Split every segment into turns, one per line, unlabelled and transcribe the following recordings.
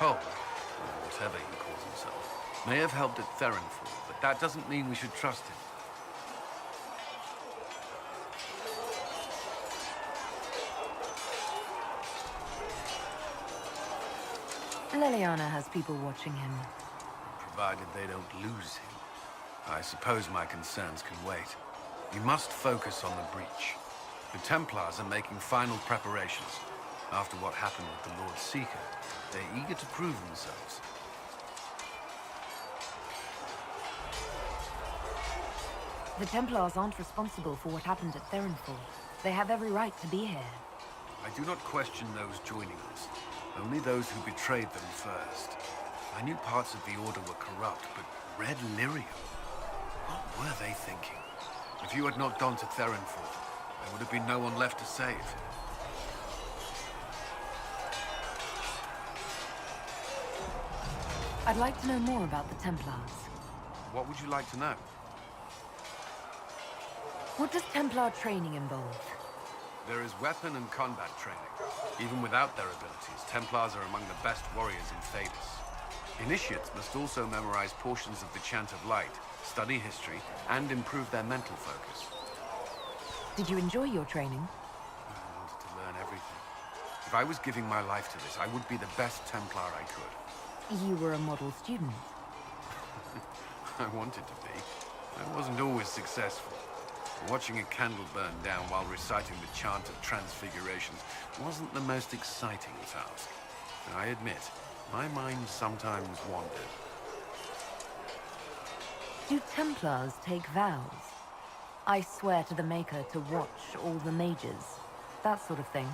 Cole, or whatever he calls himself, may have helped at Theronfall, but that doesn't mean we should trust him.
Leliana has people watching him.
Provided they don't lose him. I suppose my concerns can wait. We must focus on the breach. The Templars are making final preparations. After what happened with the Lord Seeker, they're eager to prove themselves.
The Templars aren't responsible for what happened at Theronfall. They have every right to be here.
I do not question those joining us. Only those who betrayed them first. I knew parts of the Order were corrupt, but Red Lyrium? What were they thinking? If you had not gone to Theronfall, there would have been no one left to save.
I'd like to know more about the Templars.
What would you like to know?
What does Templar training involve?
There is weapon and combat training. Even without their abilities, Templars are among the best warriors in Thedas. Initiates must also memorize portions of the Chant of Light, study history, and improve their mental focus.
Did you enjoy your training?
I wanted to learn everything. If I was giving my life to this, I would be the best Templar I could.
You were a model student.
I wanted to be. I wasn't always successful. Watching a candle burn down while reciting the Chant of Transfigurations wasn't the most exciting task. I admit, my mind sometimes wandered.
Do Templars take vows? I swear to the Maker to watch all the mages. That sort of thing.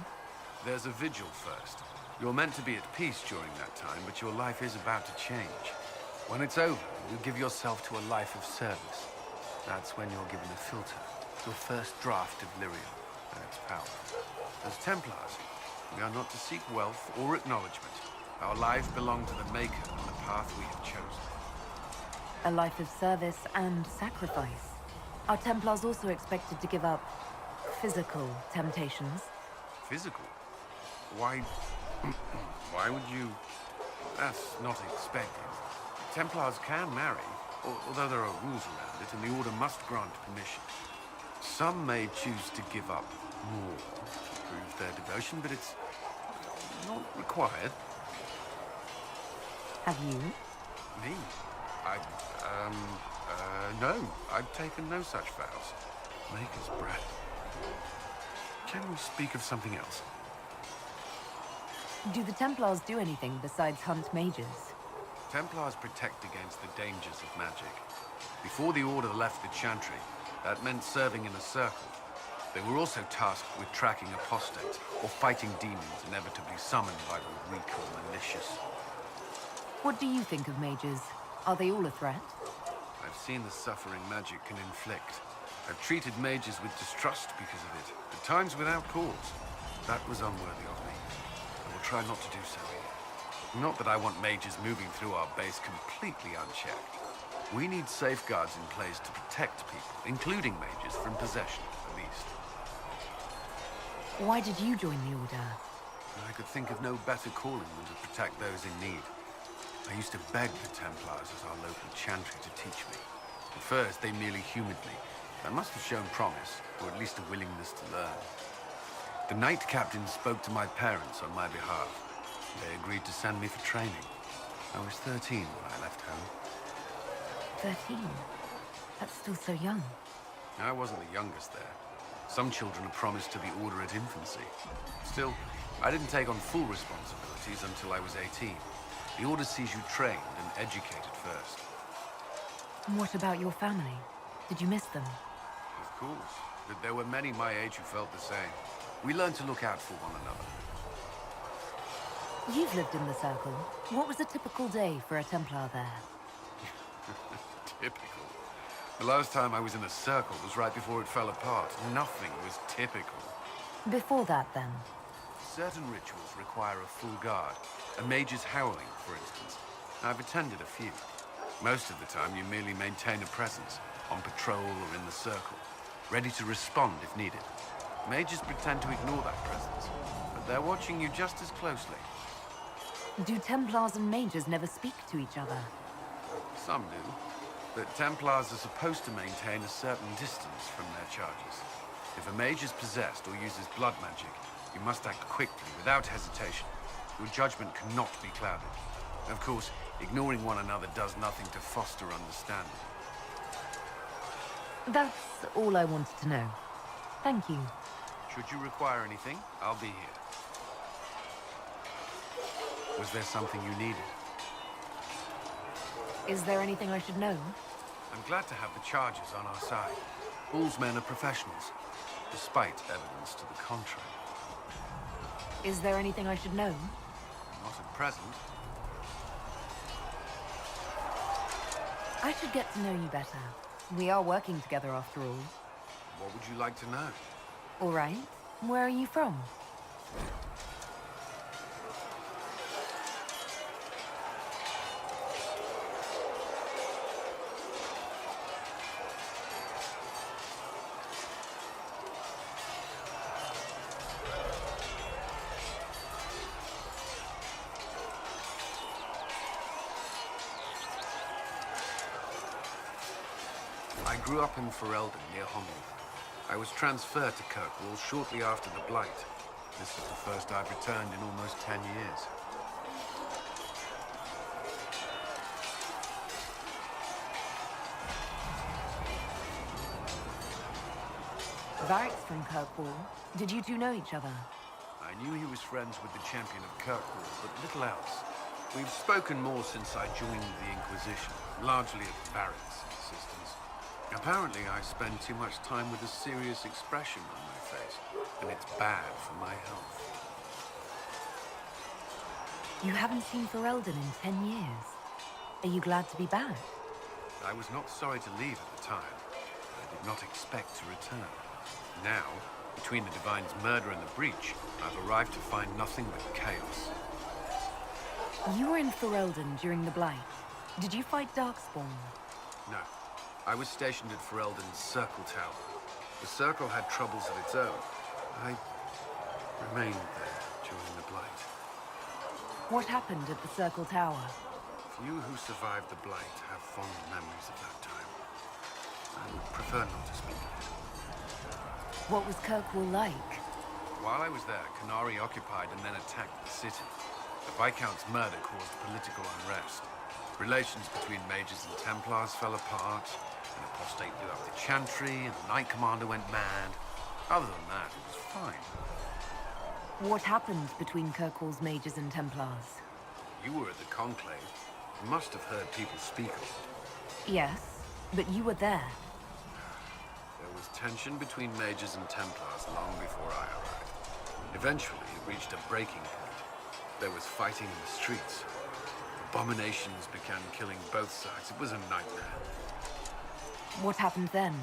There's a vigil first. You're meant to be at peace during that time, but your life is about to change. When it's over, you give yourself to a life of service. That's when you're given a filter. Your first draft of Lyrium and its power. As Templars, we are not to seek wealth or acknowledgement. Our lives belong to the Maker and the path we have chosen.
A life of service and sacrifice. Are Templars also expected to give up physical temptations?
Physical? Why... why would you... That's not expected. Templars can marry, although there are rules around it, and the Order must grant permission. Some may choose to give up more to prove their devotion, but it's not required.
Have you?
Me? No. I've taken no such vows. Maker's breath. Can we speak of something else?
Do the Templars do anything besides hunt mages?
Templars protect against the dangers of magic. Before the Order left the Chantry, that meant serving in a circle. They were also tasked with tracking apostates, or fighting demons inevitably summoned by the weak or malicious.
What do you think of mages? Are they all a threat?
I've seen the suffering magic can inflict. I've treated mages with distrust because of it, at times without cause. That was unworthy of me. I will try not to do so here. Not that I want mages moving through our base completely unchecked. We need safeguards in place to protect people, including mages, from possession, at least.
Why did you join the Order?
I could think of no better calling than to protect those in need. I used to beg the Templars as our local Chantry to teach me. At first, they merely humored me. I must have shown promise, or at least a willingness to learn. The Knight Captain spoke to my parents on my behalf. They agreed to send me for training. I was 13 when I left home.
13? That's still so young.
I wasn't the youngest there. Some children are promised to the Order at infancy. Still, I didn't take on full responsibilities until I was 18. The Order sees you trained and educated first.
What about your family? Did you miss them?
Of course. But there were many my age who felt the same. We learned to look out for one another.
You've lived in the Circle. What was a typical day for a Templar there?
Typical. The last time I was in a circle was right before it fell apart. Nothing was typical.
Before that, then?
Certain rituals require a full guard. A mage's howling, for instance. I've attended a few. Most of the time, you merely maintain a presence, on patrol or in the circle, ready to respond if needed. Mages pretend to ignore that presence, but they're watching you just as closely.
Do Templars and mages never speak to each other?
Some do, but Templars are supposed to maintain a certain distance from their charges. If a mage is possessed or uses blood magic, you must act quickly, without hesitation. Your judgment cannot be clouded. Of course, ignoring one another does nothing to foster understanding.
That's all I wanted to know. Thank you.
Should you require anything, I'll be here. Was there something you needed?
Is there anything I should know?
I'm glad to have the charges on our side. Bull's men are professionals, despite evidence to the contrary.
Is there anything I should know?
Not at present.
I should get to know you better. We are working together after all.
What would you like to know?
All right. Where are you from?
I grew up in Ferelden, near Honwell. I was transferred to Kirkwall shortly after the Blight. This is the first I've returned in almost 10 years.
Varric's from Kirkwall. Did you two know each other?
I knew he was friends with the champion of Kirkwall, but little else. We've spoken more since I joined the Inquisition, largely at Varric's insistence. Apparently, I spend too much time with a serious expression on my face, and it's bad for my health.
You haven't seen Ferelden in 10 years. Are you glad to be back?
I was not sorry to leave at the time. I did not expect to return. Now, between the Divine's murder and the breach, I've arrived to find nothing but chaos.
You were in Ferelden during the Blight. Did you fight Darkspawn?
No. I was stationed at Ferelden's Circle Tower. The Circle had troubles of its own. I remained there during the Blight.
What happened at the Circle Tower?
Few who survived the Blight have fond memories of that time. I would prefer not to speak of it.
What was Kirkwall like?
While I was there, Qunari occupied and then attacked the city. The Viscount's murder caused political unrest. Relations between mages and Templars fell apart. An apostate blew up the Chantry, and the Knight Commander went mad. Other than that, it was fine.
What happened between Kirkwall's mages and Templars?
You were at the Conclave. You must have heard people speak of it.
Yes, but you were there.
There was tension between mages and Templars long before I arrived. Eventually, it reached a breaking point. There was fighting in the streets. Abominations began killing both sides. It was a nightmare.
What happened then?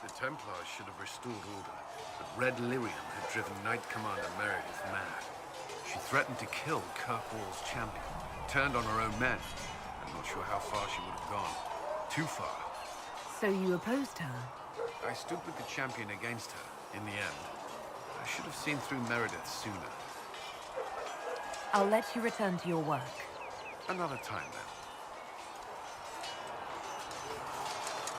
The Templars should have restored order, but Red Lyrium had driven Knight Commander Meredith mad. She threatened to kill Kirkwall's champion, turned on her own men. I'm not sure how far she would have gone. Too far.
So you opposed her?
I stood with the champion against her, in the end. I should have seen through Meredith sooner.
I'll let you return to your work.
Another time, then.